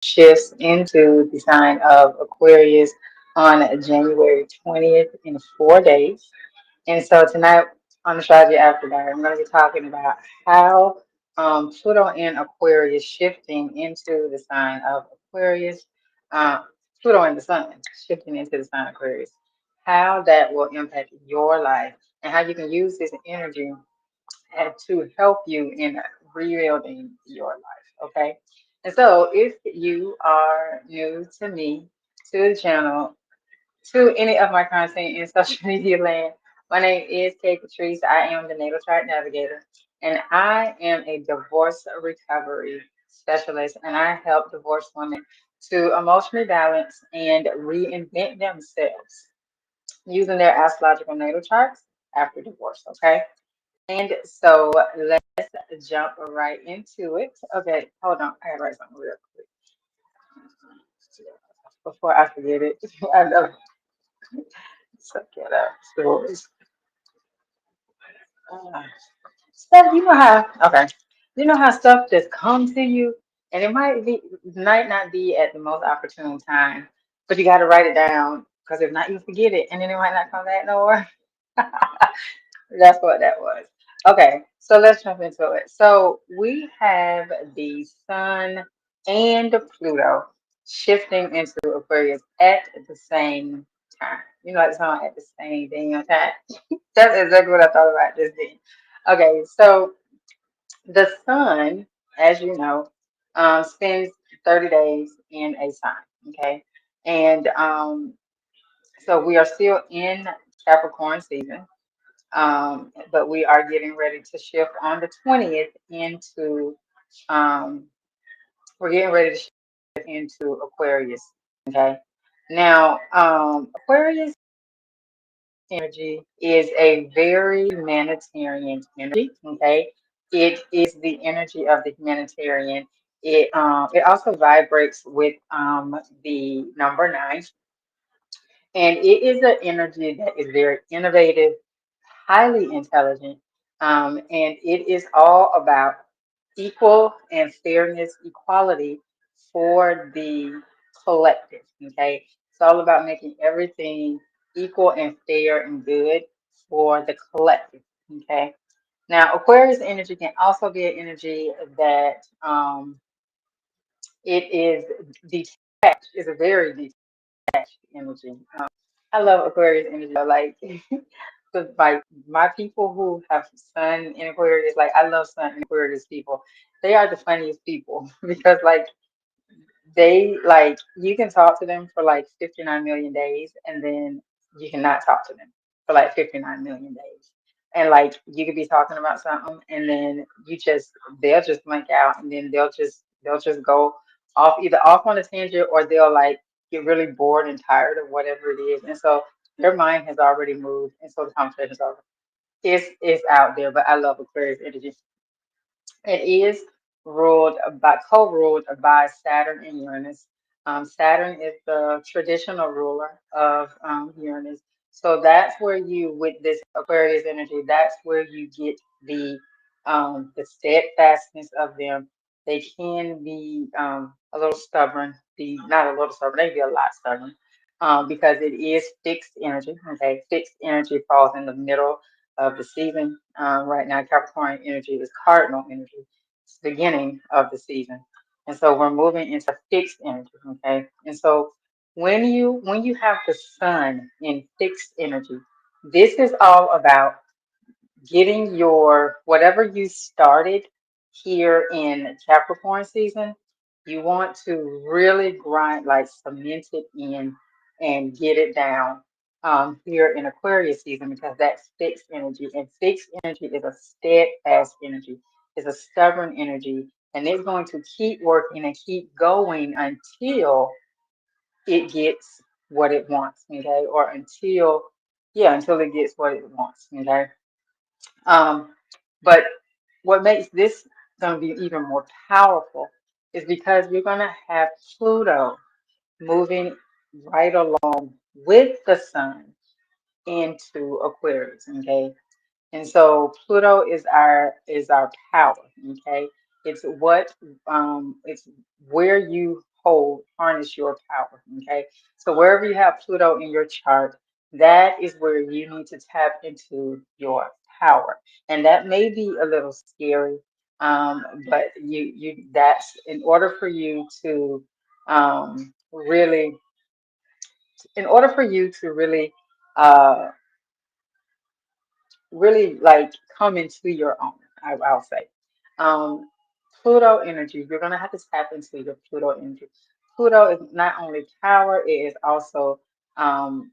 shifts into the sign of Aquarius on January 20th in 4 days. And so tonight on Astrology After Dark, I'm going to be talking about how Pluto in Aquarius shifting into the sign of Aquarius, uh, Pluto and the Sun shifting into the sign of Aquarius, how that will impact your life and how you can use this energy to help you in rebuilding your life. Okay. And so if you are new to me, to the channel, to any of my content in social media land, my name is kkatrice. I am the Natal Chart Navigator, and I am a divorce recovery specialist, and I help divorced women to emotionally balance and reinvent themselves using their astrological natal charts after divorce. Okay. And so let's jump right into it. Okay, hold on. I gotta write something real quick before I forget it. I know. Suck it up. So, uh, stuff, you know how, okay. You know how stuff just comes to you and might not be at the most opportune time, but you got to write it down because if not, you forget it and then it might not come back no more. That's what that was. Okay, so let's jump into it. So we have the Sun and Pluto shifting into Aquarius at the same time. You know, like the sun at the same damn time. That's exactly what I thought about just then. Okay, so the Sun, as you know, spends 30 days in a sign. Okay, and so we are still in Capricorn season. But we are getting ready to shift on the 20th into, um, we're getting ready to shift into Aquarius. Okay. Now, Aquarius energy is a very humanitarian energy. Okay. It is the energy of the humanitarian. It also vibrates with the number nine, and it is an energy that is very innovative, highly intelligent, and it is all about equal and fairness, equality for the collective. Okay, it's all about making everything equal and fair and good for the collective. Okay, now Aquarius energy can also be an energy that it is detached. It's a very detached energy. I love Aquarius energy. Like, because like my people who have Sun in Aquarius, like I love Sun in Aquarius people. They are the funniest people because like they like you can talk to them for like 59 million days and then you cannot talk to them for like 59 million days. And like you could be talking about something and then they'll just blank out and then they'll just go off either off on a tangent or they'll like get really bored and tired of whatever it is. And so their mind has already moved and so the conversation's over. It's out there, but I love Aquarius energy. It is co-ruled by Saturn and Uranus. Saturn is the traditional ruler of Uranus. So that's where with this Aquarius energy, that's where you get the steadfastness of them. They can be a little stubborn, be not a little stubborn, they can be a lot stubborn. Because it is fixed energy. Okay, fixed energy falls in the middle of the season. Right now, Capricorn energy is cardinal energy. It's the beginning of the season. And so we're moving into fixed energy. Okay. And so when you have the sun in fixed energy, this is all about getting your whatever you started here in Capricorn season, you want to really grind, like cement it in and get it down here in Aquarius season because that's fixed energy. And fixed energy is a steadfast energy, it's a stubborn energy, and it's going to keep working and keep going until it gets what it wants, okay? Or until it gets what it wants, okay? Um, but what makes this going to be even more powerful is because you're going to have Pluto moving right along with the sun into Aquarius, okay? And so Pluto is our power, okay? It's what it's where you hold, harness your power. Okay. So wherever you have Pluto in your chart, that is where you need to tap into your power. And that may be a little scary, but that's in order for you to really, in order for you to really, uh, really like come into your own, I'll say. Um, Pluto energy, you're going to have to tap into your Pluto energy. Pluto is not only power, it is also um,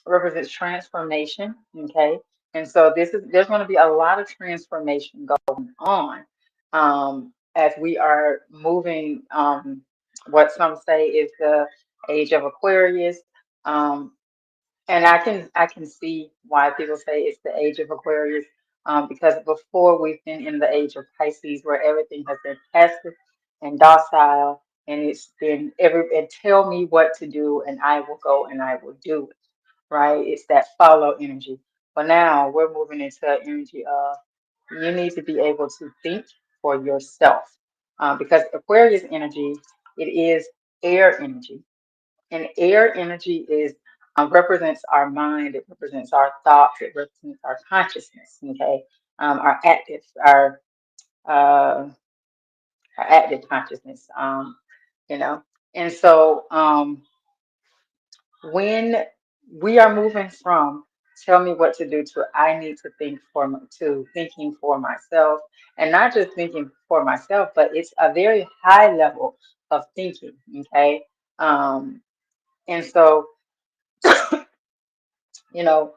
represents transformation. Okay. And so there's going to be a lot of transformation going on as we are moving what some say is the age of Aquarius. Um, and I can see why people say it's the age of Aquarius, because before we've been in the age of Pisces where everything has been passive and docile, and it's been and tell me what to do and I will go and I will do it. Right? It's that follow energy. But now we're moving into an energy of you need to be able to think for yourself, because Aquarius energy, it is air energy, and air energy is represents our mind. It represents our thoughts. It represents our consciousness. Okay, our active, uh, our active consciousness. You know, and so when we are moving from tell me what to do to I need to think to thinking for myself, and not just thinking for myself, but it's a very high level of thinking. Okay, and so you know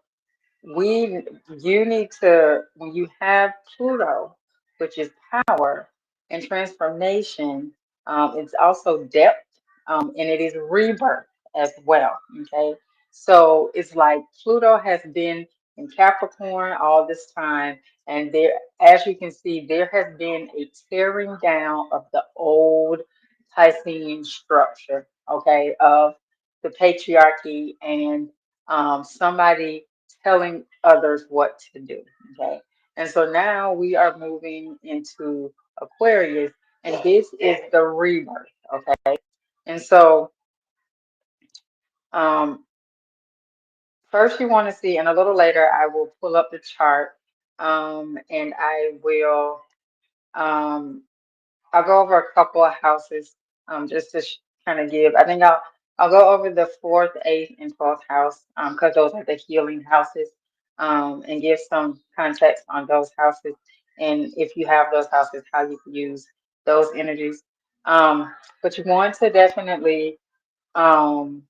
we you need to when you have Pluto, which is power and transformation, it's also depth, and it is rebirth as well. Okay, so it's like Pluto has been in Capricorn all this time, and there, as you can see, there has been a tearing down of the old Piscean structure, okay, of the patriarchy and somebody telling others what to do. Okay. And so now we are moving into Aquarius, and this is the rebirth. Okay. And so um, first you want to see, and a little later I will pull up the chart, and um, I'll go over a couple of houses, just to kind of give. I think I'll go over the fourth, eighth, and 12th house, because those are the healing houses, and give some context on those houses, and if you have those houses, how you can use those energies. But you want to definitely um,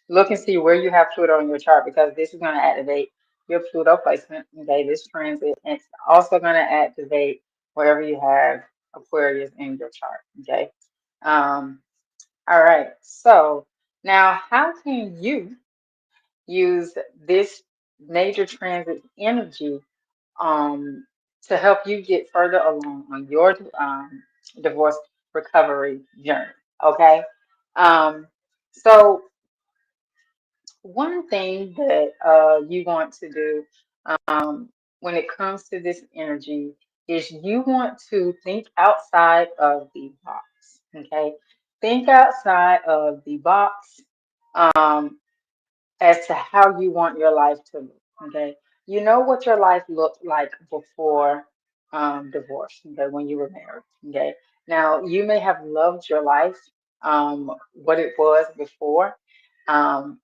look and see where you have Pluto in your chart, because this is going to activate your Pluto placement. Okay, this transit, and it's also going to activate wherever you have Aquarius in your chart. Okay. Um, all right. So now, how can you use this major transit energy um, to help you get further along on your divorce recovery journey? Okay. So one thing that you want to do um, when it comes to this energy is you want to think outside of the box. Okay, think outside of the box. Um, as to how you want your life to look. Okay. You know what your life looked like before divorce, okay, when you were married. Okay. Now, you may have loved your life, what it was before, and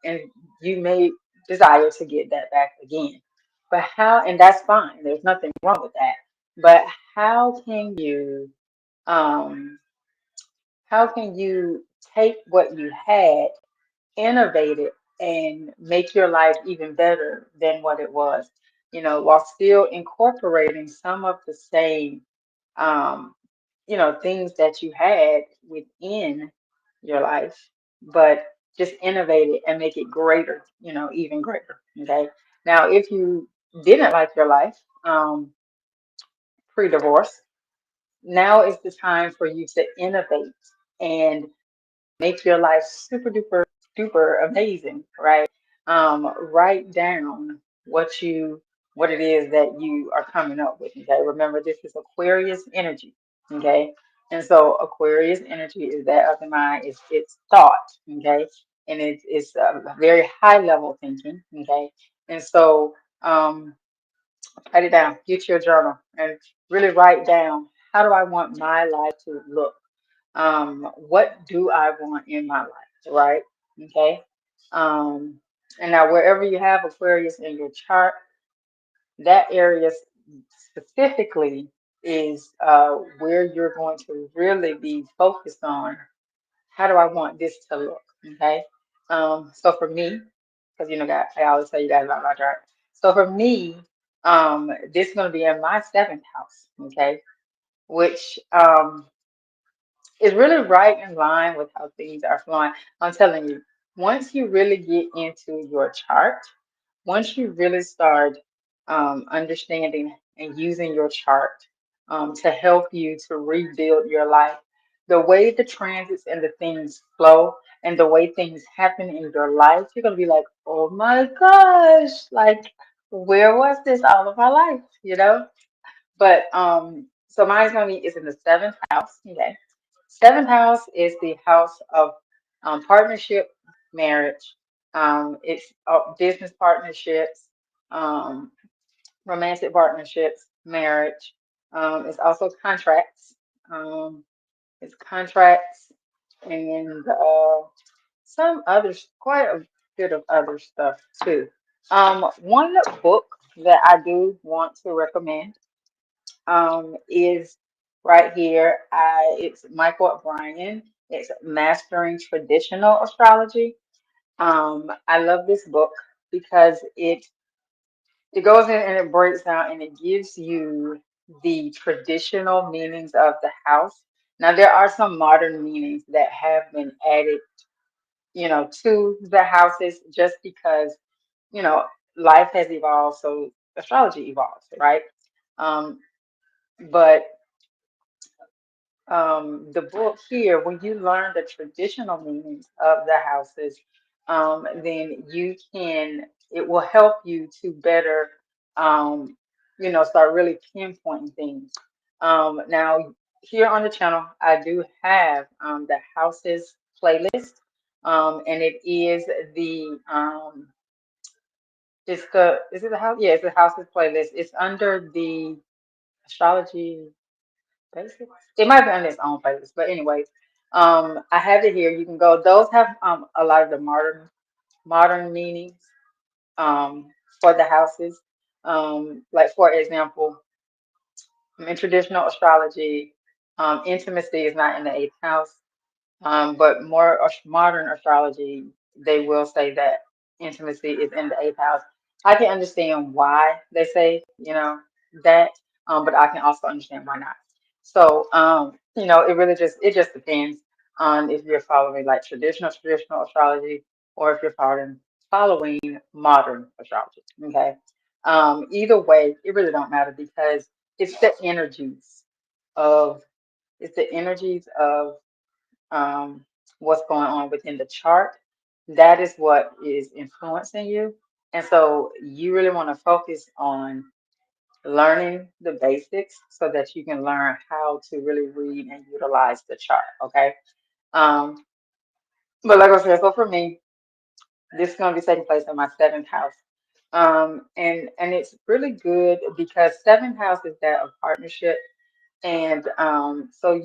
you may desire to get that back again. But how, and that's fine, there's nothing wrong with that. But how can you, um, how can you take what you had, innovate it, and make your life even better than what it was, while still incorporating some of the same, um, things that you had within your life, but just innovate it and make it greater, even greater. Okay. Now, if you didn't like your life pre-divorce, now is the time for you to innovate and make your life super duper duper amazing, right? Write down what it is that you are coming up with. Okay, remember this is Aquarius energy. Okay, And so Aquarius energy is that of the mind, it's thought, okay? And it's a very high level thinking, okay? And so write it down, get your journal and really write down, how do I want my life to look? What do I want in my life, right? Okay. Um, and now wherever you have Aquarius in your chart, that area specifically is where you're going to really be focused on, how do I want this to look? Okay. So for me, because I always tell you guys about my chart. So for me, this is going to be in my seventh house. Okay, which is really right in line with how things are flowing. I'm telling you, once you really get into your chart, once you really start understanding and using your chart to help you to rebuild your life, the way the transits and the things flow and the way things happen in your life, you're going to be like, oh my gosh, like, where was this all of my life? But so mine's going to be is in the seventh house. Okay. Seventh house is the house of partnership, marriage. It's business partnerships, um, romantic partnerships, marriage. It's also contracts. Um, it's contracts and some others, quite a bit of other stuff too. One book that I do want to recommend is right here. It's Michael O'Brien. It's Mastering Traditional Astrology. I love this book because it goes in and it breaks down and it gives you the traditional meanings of the house. Now there are some modern meanings that have been added, to the houses just because, you know, life has evolved, so astrology evolves, right? Um, but the book here, when you learn the traditional meanings of the houses, then it will help you to better, start really pinpointing things. Now, here on the channel, I do have the houses playlist, and is it the house? Yeah, it's the houses playlist. It's under the astrology. Basics. It might be on its own playlist, but anyway, I have it here. You can go. Those have a lot of the modern meanings for the houses. Like for example, in traditional astrology, intimacy is not in the eighth house. But more modern astrology, they will say that intimacy is in the eighth house. I can understand why they say, that, but I can also understand why not. So, it just depends on if you're following like traditional astrology or if you're following modern astrology. Okay. Either way, it really don't matter because it's the energies of it's the energies of um, what's going on within the chart. That is what is influencing you. And so you really want to focus on learning the basics so that you can learn how to really read and utilize the chart. Okay. Um, but like I said, so for me, this is going to be taking place in my seventh house. And it's really good because seventh house is that of partnership. And so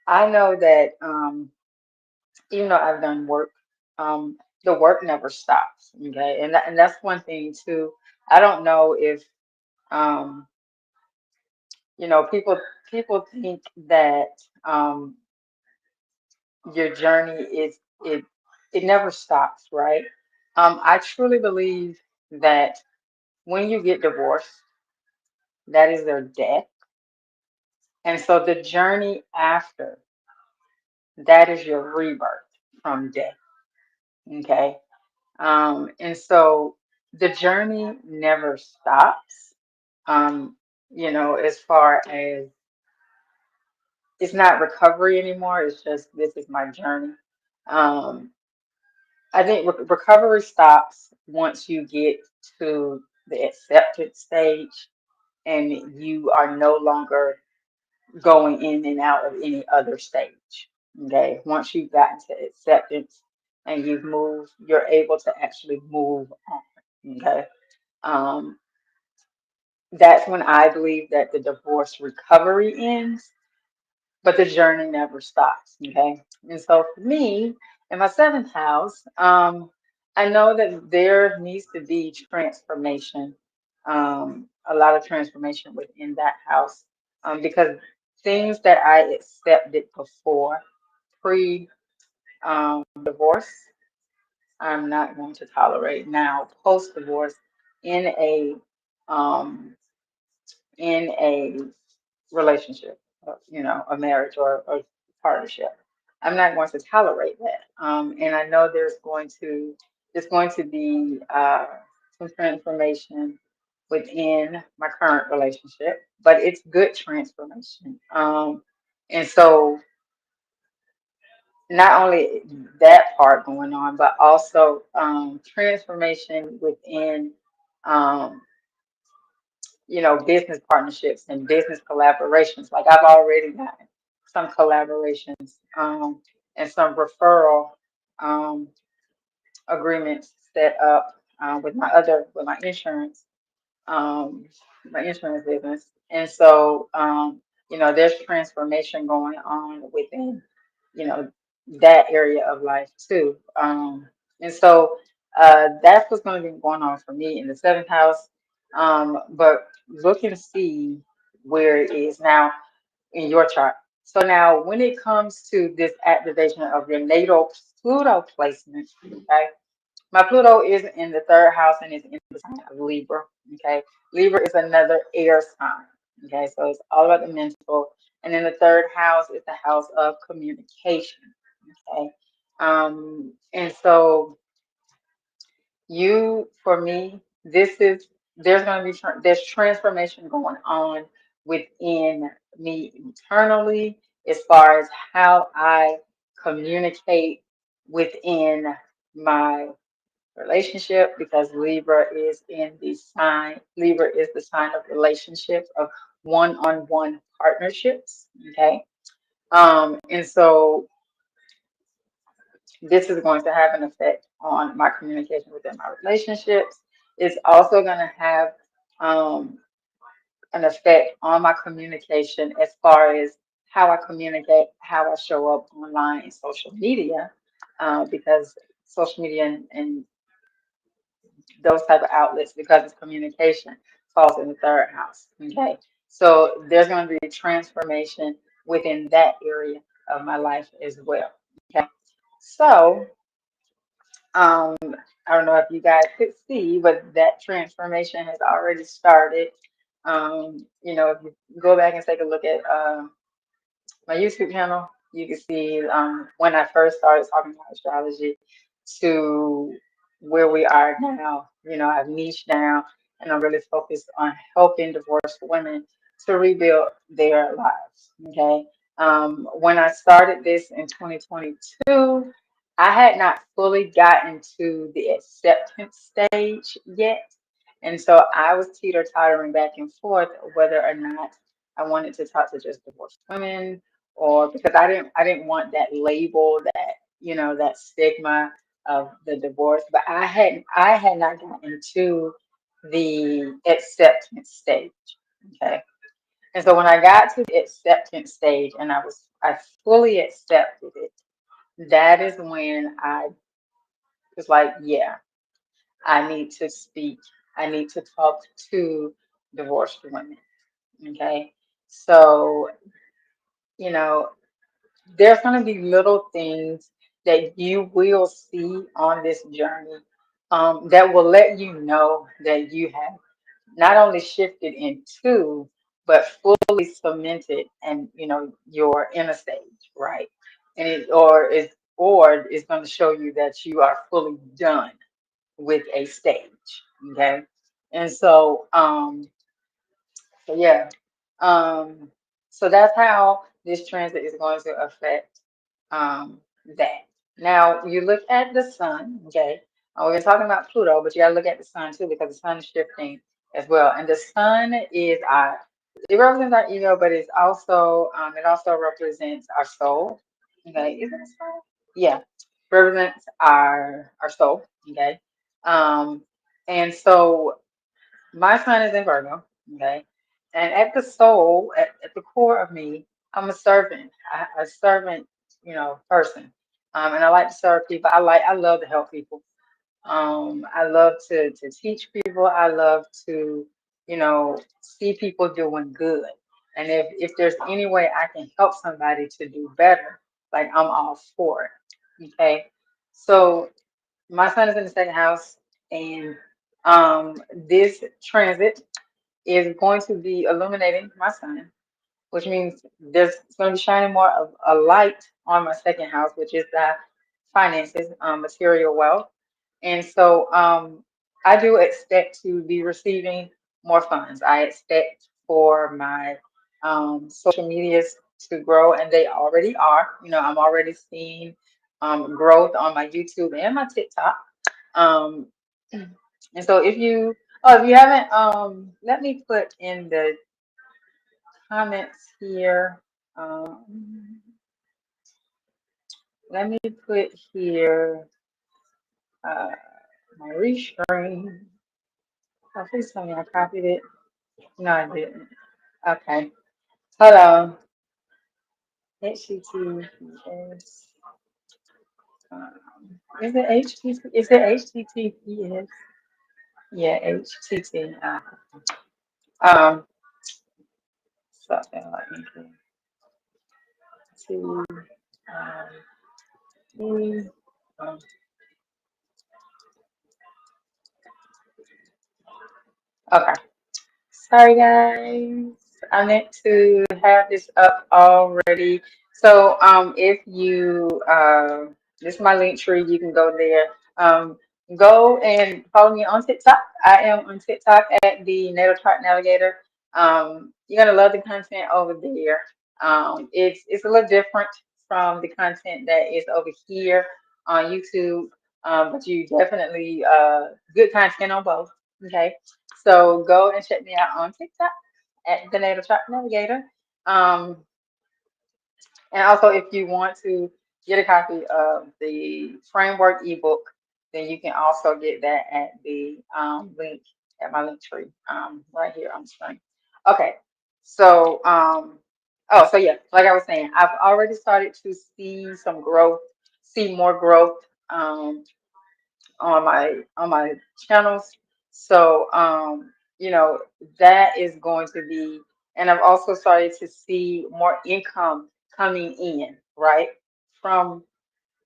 I know that even though I've done work, um, the work never stops. Okay, and that's one thing too. I don't know if um, people think that um, your journey it never stops, right? I truly believe that when you get divorced, that is their death, and so the journey after that is your rebirth from death. Okay. And so the journey never stops. Um, as far as it's not recovery anymore, it's just this is my journey. Um, I think recovery stops once you get to the acceptance stage and you are no longer going in and out of any other stage. Okay, once you've gotten to acceptance and you've moved, you're able to actually move on. Okay, um, that's when I believe that the divorce recovery ends, but the journey never stops. Okay, and so for me, in my seventh house, I know that there needs to be transformation, a lot of transformation within that house, because things that I accepted before pre divorce, I'm not going to tolerate now post divorce in um, a relationship, a marriage or partnership. I'm not going to tolerate that. And I know there's going to be some transformation within my current relationship, but it's good transformation. And so not only that part going on, but also transformation within um, business partnerships and business collaborations. Like I've already gotten some collaborations and some referral um, agreements set up with um, my insurance business. And so, there's transformation going on within, you know, that area of life too. And so that's what's going to be going on for me in the seventh house. But look and see where it is now in your chart. So now when it comes to this activation of your natal Pluto placement, okay? My Pluto is in the third house and is in the sign of Libra. Okay. Libra is another air sign. Okay. So it's all about the mental. And then the third house is the house of communication. Okay. And so for me, there's going to be, there's transformation going on within me internally as far as how I communicate within my relationship, because Libra is the sign of relationships, of one-on-one partnerships. Okay. And so this is going to have an effect on my communication within my relationships. It's also going to have um, an effect on my communication as far as how I communicate, how I show up online and social media, because social media and those type of outlets, because it's communication, falls in the third house. Okay. So there's going to be transformation within that area of my life as well. Okay. So um I don't know if you guys could see, but that transformation has already started. If you go back and take a look at my YouTube channel, you can see when I first started talking about astrology to where we are now. I've niched down and I'm really focused on helping divorced women to rebuild their lives. Okay. When I started this in 2022, I had not fully gotten to the acceptance stage yet. And so I was teeter-tottering back and forth whether or not I wanted to talk to just divorced women, or because I didn't want that label, that stigma of the divorce. But I had not gotten to the acceptance stage. Okay. And so when I got to the acceptance stage and I fully accepted it, that is when I was like, yeah, I need to speak. I need to talk to divorced women. Okay. So, you know, there's going to be little things that you will see on this journey, that will let you know that you have not only shifted into, but fully cemented, and your inner stage, right? And it's going to show you that you are fully done with a stage. Okay. And so yeah. Um, so that's how this transit is going to affect that. Now you look at the sun, okay? We're talking about Pluto, but you gotta look at the sun too, because the sun is shifting as well. And the sun is our it represents our ego, but it also represents our soul. Okay, is it a soul? Yeah, represents our soul. Okay, um, and so my sign is in Virgo. Okay, and at the soul, at the core of me, I'm a servant, a servant, person. And I like to serve people. I love to help people. I love to teach people. I love to, see people doing good. And if there's any way I can help somebody to do better, like I'm all for it. Okay. So my son is in the second house, and this transit is going to be illuminating my son, which means there's it's going to be shining more of a light on my second house, which is the finances, material wealth. And so I do expect to be receiving more funds. I expect for my social medias to grow, and they already are. I'm already seeing growth on my YouTube and my TikTok. Um, and so if you haven't, let me put in the comments here. Um, Let me put here uh, my restring. Oh, please tell me I copied it. No, I didn't. Okay. Hold on. HTTPS. Is it HTTP? Is it HTTPS? Yeah, HTTP. Um, something like to um, um, okay. Sorry, guys. I meant to have this up already. So, if you, this is my link tree. You can go there. Go and follow me on TikTok. I am on TikTok at the Natal Chart Navigator. You're gonna love the content over there. It's a little different from the content that is over here on YouTube. But you definitely good content on both. Okay. So go and check me out on TikTok at the Natal Chart Navigator. Um, and also, if you want to get a copy of the framework ebook, then you can also get that at the link at my link tree right here on the screen. Okay, so so yeah, like I was saying, I've already started to see some growth, see more growth. On my channels. So that is going to be, and I've also started to see more income coming in, right? From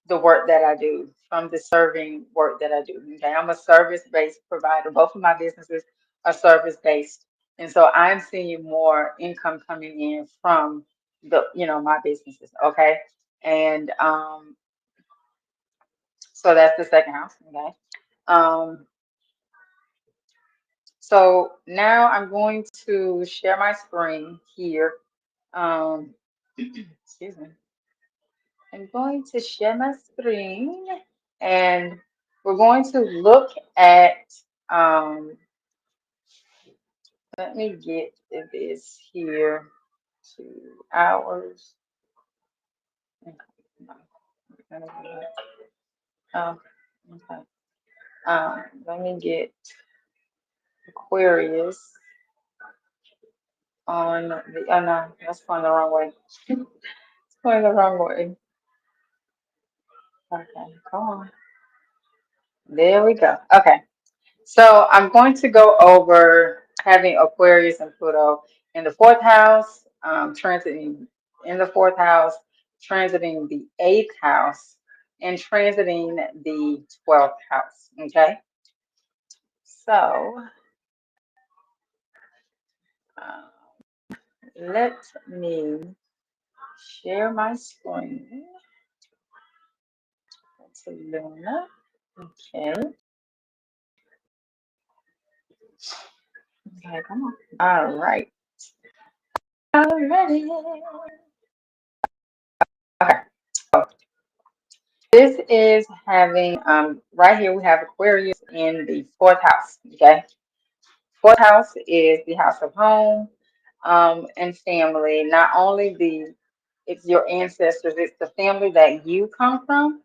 the work that I do, from the serving work that I do. Okay, I'm a service-based provider. Both of my businesses are service-based. And so I'm seeing more income coming in from my businesses. Okay. And so that's the second house. Okay. Um, So now I'm going to share my screen here. Um, excuse me. I'm going to share my screen, and we're going to look at, let me get this here, 2 hours. Oh, okay. Let me get Aquarius on the, oh no, that's going the wrong way. It's going the wrong way. Okay, come on. There we go. Okay. So I'm going to go over having Aquarius and Pluto in the fourth house, transiting in the fourth house, transiting the eighth house, and transiting the 12th house. Okay. So uh, let me share my screen to Luna. Okay. Okay, come on. All right. Alrighty. Okay. This is having right here we have Aquarius in the fourth house. Okay. Fourth house is the house of home. and family. Not only it's your ancestors, it's the family that you come from,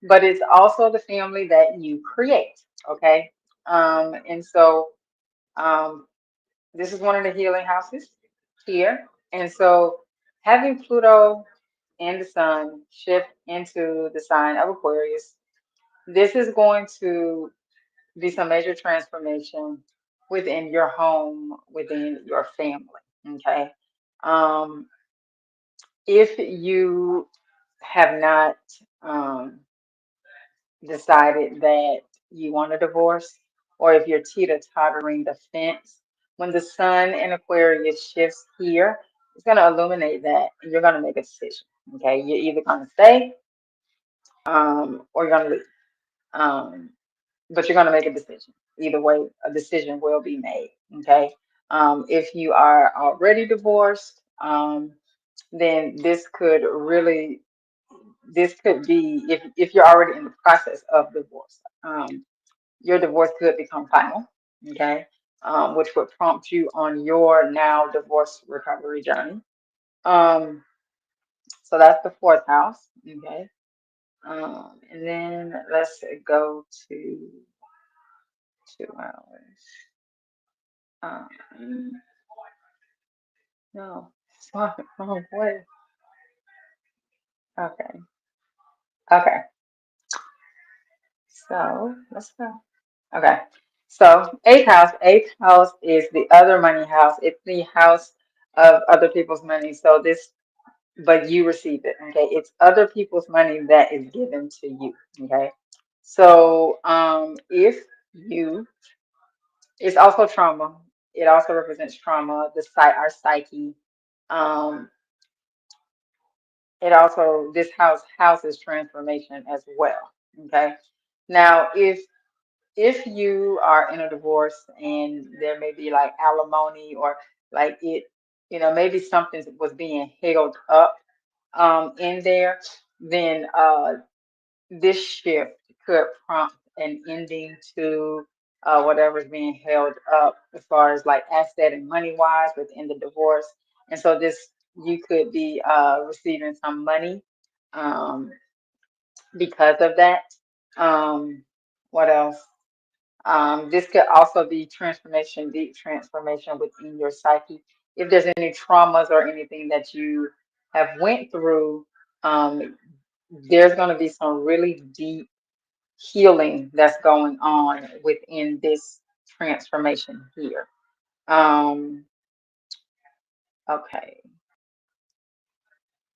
but it's also the family that you create. Okay. And so um, this is one of the healing houses here. And so having Pluto and the sun shift into the sign of Aquarius, this is going to be some major transformation within your home, within your family. Okay. Um, if you have not um, decided that you want a divorce, or if you're teeter-tottering the fence, when the sun in Aquarius shifts here, it's going to illuminate that and you're going to make a decision. Okay. You're either going to stay or you're going to leave. Um, but you're going to make a decision. Either way, a decision will be made. Okay. If you are already divorced, then this could be, if you're already in the process of divorce, your divorce could become final. Okay. Which would prompt you on your now divorce recovery journey. Um, so that's the fourth house. Okay. And then let's go to 2 hours. Um, no, wrong way. Okay. Okay. So let's go. Okay. So eighth house is the other money house. It's the house of other people's money. So this, but you receive it. Okay. It's other people's money that is given to you. Okay. So if you, it's also trauma. It also represents trauma, our psyche. Um, it also, this house is transformation as well. Okay. Now, if you are in a divorce and there may be like alimony or like it, maybe something was being held up in there, then this shift could prompt an ending to whatever's being held up as far as like asset and money wise within the divorce. And so this, you could be receiving some money um, because of that. What else? This could also be transformation, deep transformation within your psyche. If there's any traumas or anything that you have went through, um, there's going to be some really deep healing that's going on within this transformation here. Um, okay,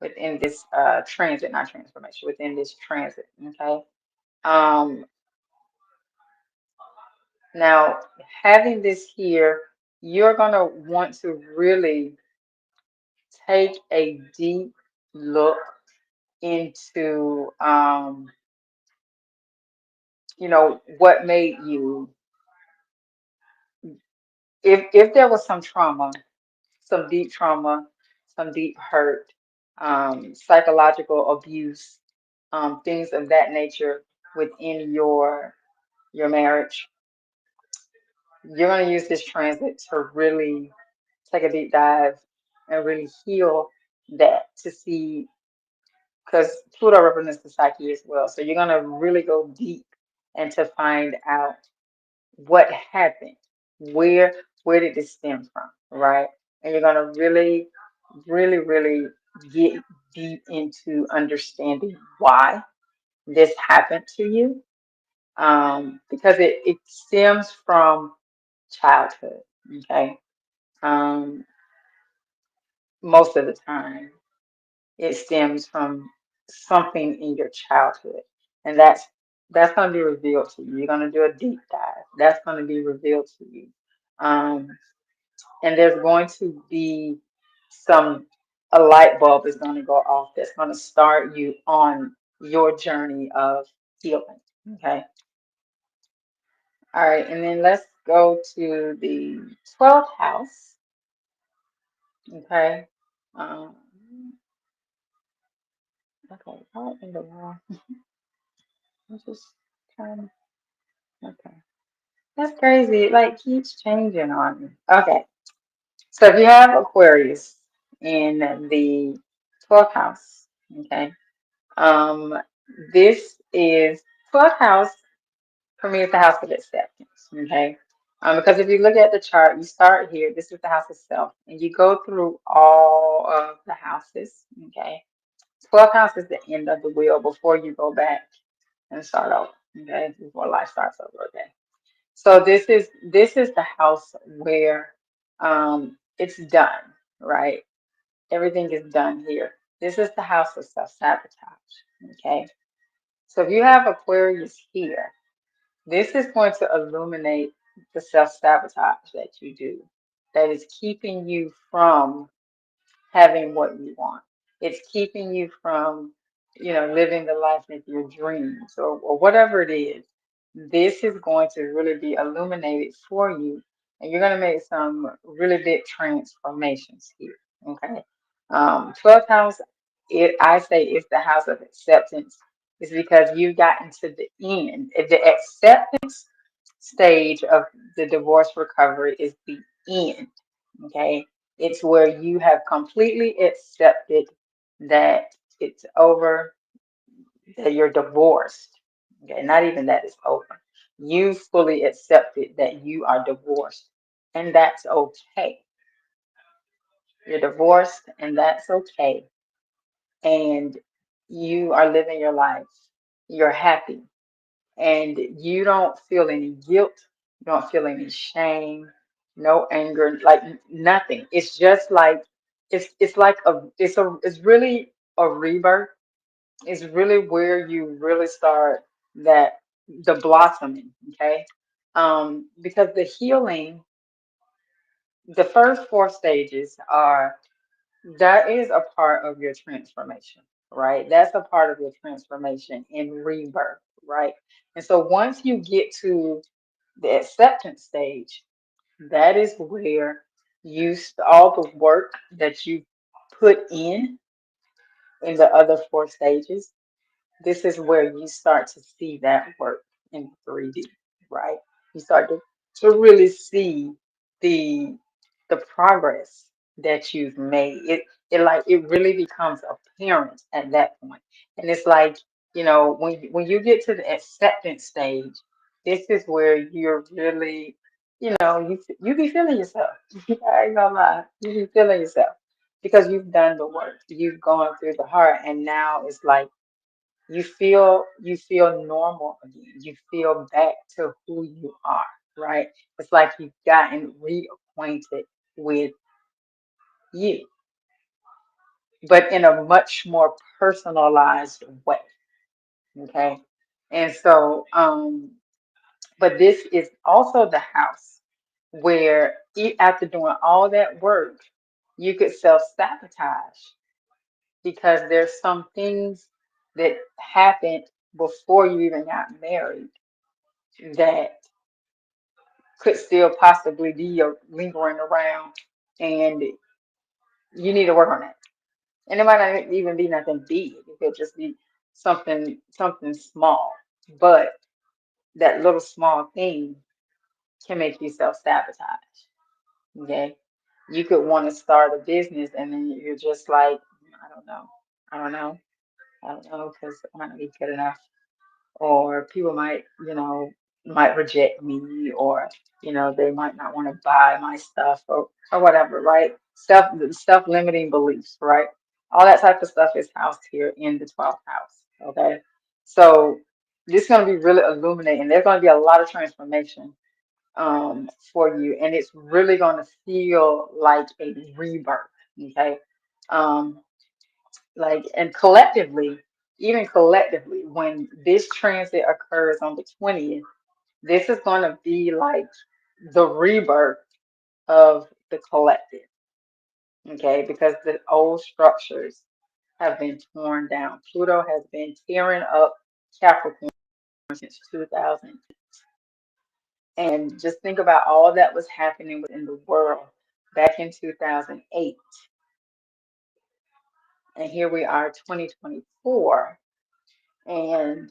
within this transit, not transformation, within this transit. Okay. Um, Now, having this here, you're going to want to really take a deep look into, what made you, if there was some trauma, some deep trauma, some deep hurt, psychological abuse, things of that nature within your marriage, you're going to use this transit to really take a deep dive and really heal that to see, because Pluto represents the psyche as well. So you're going to really go deep and to find out what happened, where where did this stem from, right? And you're going to really, really, really get deep into understanding why this happened to you, because it stems from childhood, okay? Um, most of the time. It stems from something in your childhood, and that's going to be revealed to you. You're going to do a deep dive. That's going to be revealed to you, um, and there's going to be some a light bulb is going to go off that's going to start you on your journey of healing. Okay, all right, and then let's go to the 12th house. Okay, um, okay, what in the world? I'm just trying. Okay. That's crazy. It like keeps changing on me. Okay. So if you have Aquarius in the 12th house, okay, um, this is 12th house for me is the house of acceptance, okay? Because if you look at the chart, you start here, this is the house of self, and you go through all of the houses, okay? 12th house is the end of the wheel before you go back and start over, okay? Before life starts over, okay? So this is the house where it's done, right? Everything is done here. This is the house of self-sabotage, okay? So if you have Aquarius here, this is going to illuminate the self-sabotage that you do that is keeping you from having what you want. It's keeping you from, living the life of your dreams or whatever it is. This is going to really be illuminated for you, and you're going to make some really big transformations here. Okay. 12th house, I say it's the house of acceptance, is because you've gotten to the end. The acceptance stage of the divorce recovery is the end. Okay. It's where you have completely accepted that it's over, that you're divorced. Okay, not even that it's over. You fully accepted that you are divorced, and that's okay. You're divorced, and that's okay. And you are living your life. You're happy, and you don't feel any guilt. You don't feel any shame, no anger, like nothing. It's just like it's like it's really a rebirth. Is really where you really start that the blossoming, okay? Because the healing, the first four stages are that is a part of your transformation, right? That's a part of your transformation in rebirth, right? And so once you get to the acceptance stage, that is where all the work that you put in the other four stages, this is where you start to see that work in 3D, right? You start to really see the the progress that you've made. It really becomes apparent at that point. And it's like, when you get to the acceptance stage, this is where you're really, you be feeling yourself. I ain't gonna lie. You be feeling yourself because you've done the work. You've gone through the heart, and now it's like you feel normal again. You feel back to who you are, right? It's like you've gotten reacquainted with you, but in a much more personalized way. Okay. And so, but this is also the house where after doing all that work, you could self-sabotage because there's some things that happened before you even got married that could still possibly be lingering around, and you need to work on that. And it might not even be nothing big. It could just be something small, but that little small thing can make you self-sabotage. Okay, you could want to start a business, and then you're just like, I don't know, I don't know, I don't know, because I might not be good enough, or people might reject me, or they might not want to buy my stuff, or whatever, right? Self-limiting beliefs, right? All that type of stuff is housed here in the 12th house. Okay, so this is going to be really illuminating. There's going to be a lot of transformation for you, and it's really going to feel like a rebirth. Okay, um and collectively, even collectively, when this transit occurs on the 20th, this is going to be like the rebirth of the collective, okay? Because the old structures have been torn down. Pluto has been tearing up Capricorn since 2000. And just think about all that was happening within the world back in 2008. And here we are, 2024. And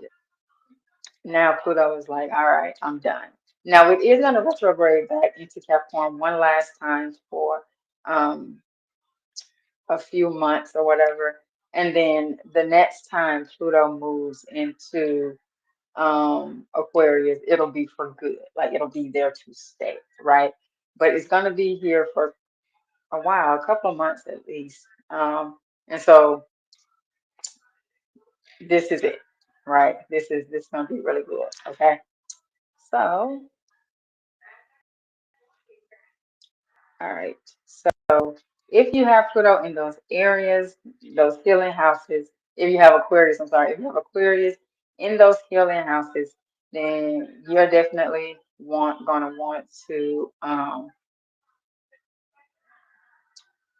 now Pluto is like, all right, I'm done. Now it is going to retrograde back into Capricorn one last time for um, a few months or whatever. And then the next time Pluto moves into Aquarius, it'll be for good. Like it'll be there to stay, right? But it's gonna be here for a while, a couple of months at least. And so this is it, right? This is gonna be really good. Okay. So, all right. So if you have Pluto in those areas, those healing houses, if you have Aquarius, I'm sorry, if you have Aquarius in those healing houses, then you're definitely gonna want to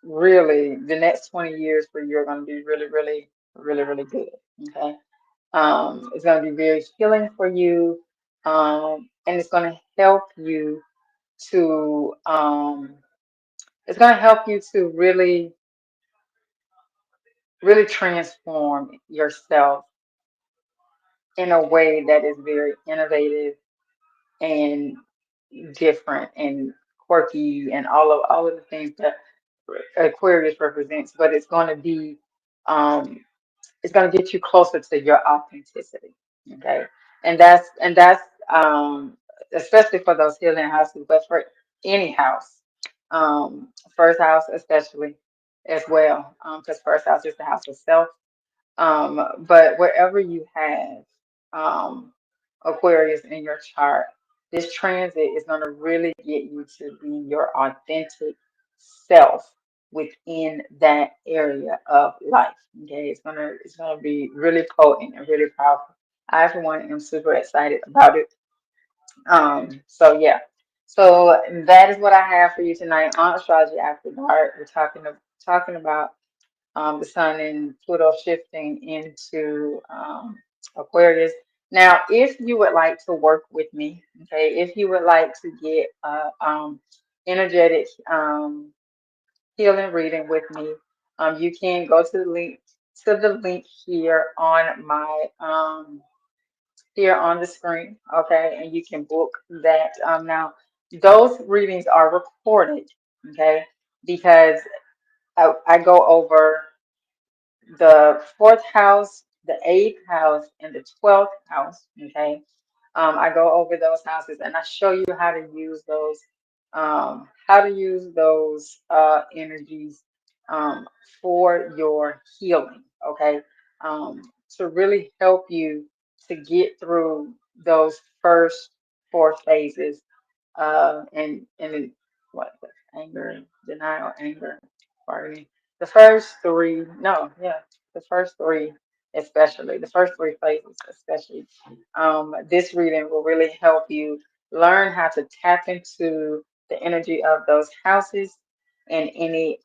really the next 20 years for you are gonna be really, really, really, really good. Okay. It's gonna be very healing for you. And it's gonna help you to it's gonna help you to really really transform yourself in a way that is very innovative and different and quirky and all of the things that Aquarius represents, but um it's going to get you closer to your authenticity. Okay. And that's especially for those healing houses, but for any house, first house especially as well, because first house is the house of self. But wherever you have um, Aquarius in your chart, this transit is going to really get you to be your authentic self within that area of life. Okay, it's gonna be really potent and really powerful. I, for one, am super excited about it. So yeah, so that is what I have for you tonight on Astrology After Dark. We're talking about the sun and Pluto shifting into Aquarius. Now, if you would like to work with me, okay, if you would like to get energetic healing reading with me, you can go to the link here on my here on the screen, okay, and you can book that. Now, those readings are recorded, okay, because I go over the fourth house, the eighth house, and the 12th house. Okay. I go over those houses and I show you how to use those energies um, for your healing. Okay. Um, to really help you to get through those first four phases and what anger, denial, anger, worry. The first three, no, yeah, the first three, especially the first three phases, especially. This reading will really help you learn how to tap into the energy of those houses and any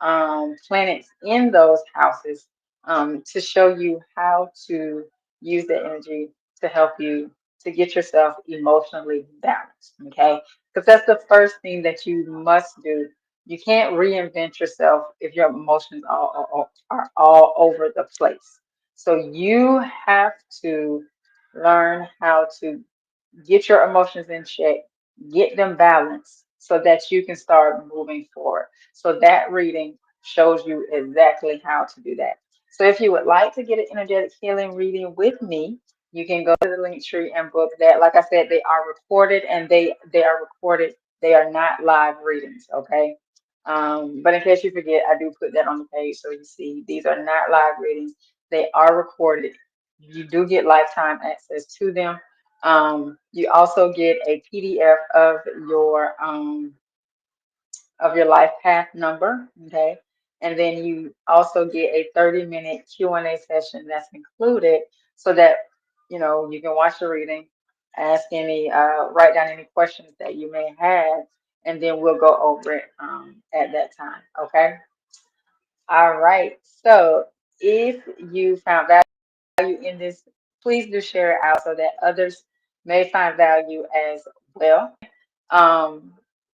planets in those houses to show you how to use the energy to help you to get yourself emotionally balanced. Okay, because that's the first thing that you must do. You can't reinvent yourself if your emotions are all over the place. So you have to learn how to get your emotions in check, get them balanced so that you can start moving forward. So that reading shows you exactly how to do that. So if you would like to get an energetic healing reading with me, you can go to the link tree and book that. Like I said, they are recorded and they are recorded. They are not live readings, okay? But in case you forget, I do put that on the page so you see these are not live readings. They are recorded. You do get lifetime access to them. You also get a PDF of your life path number, okay? And then you also get a 30-minute Q&A session that's included so that you can watch the reading, write down any questions that you may have, and then we'll go over it at that time, okay? All right. So if you found value in this, please do share it out so that others may find value as well. Um,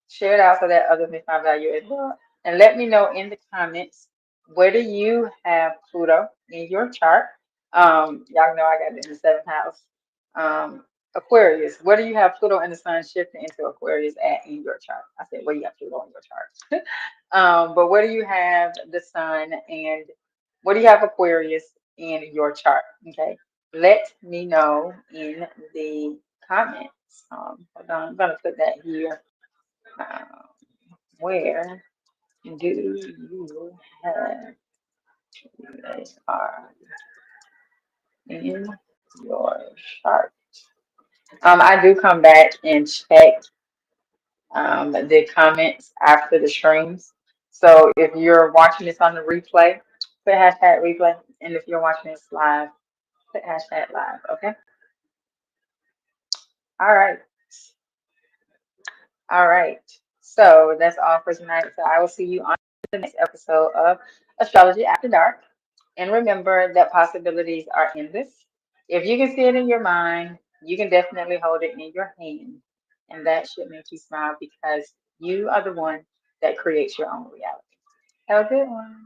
Share it out so that others may find value as well. And let me know in the comments, where do you have Pluto in your chart? Y'all know I got it in the seventh house. Um, Aquarius, where do you have Pluto and the Sun shifting into Aquarius at in your chart? I said, where you have Pluto in your chart. But where do you have the Sun and where do you have Aquarius in your chart? Okay, let me know in the comments. Hold on, I'm gonna put that here. Um, where do you have are in your chart? I do come back and check the comments after the streams. So if you're watching this on the replay, put hashtag replay. And if you're watching this live, put hashtag live. Okay. All right. All right. So that's all for tonight. So I will see you on the next episode of Astrology After Dark. And remember that possibilities are endless. If you can see it in your mind, you can definitely hold it in your hand. And that should make you smile because you are the one that creates your own reality. Have a good one.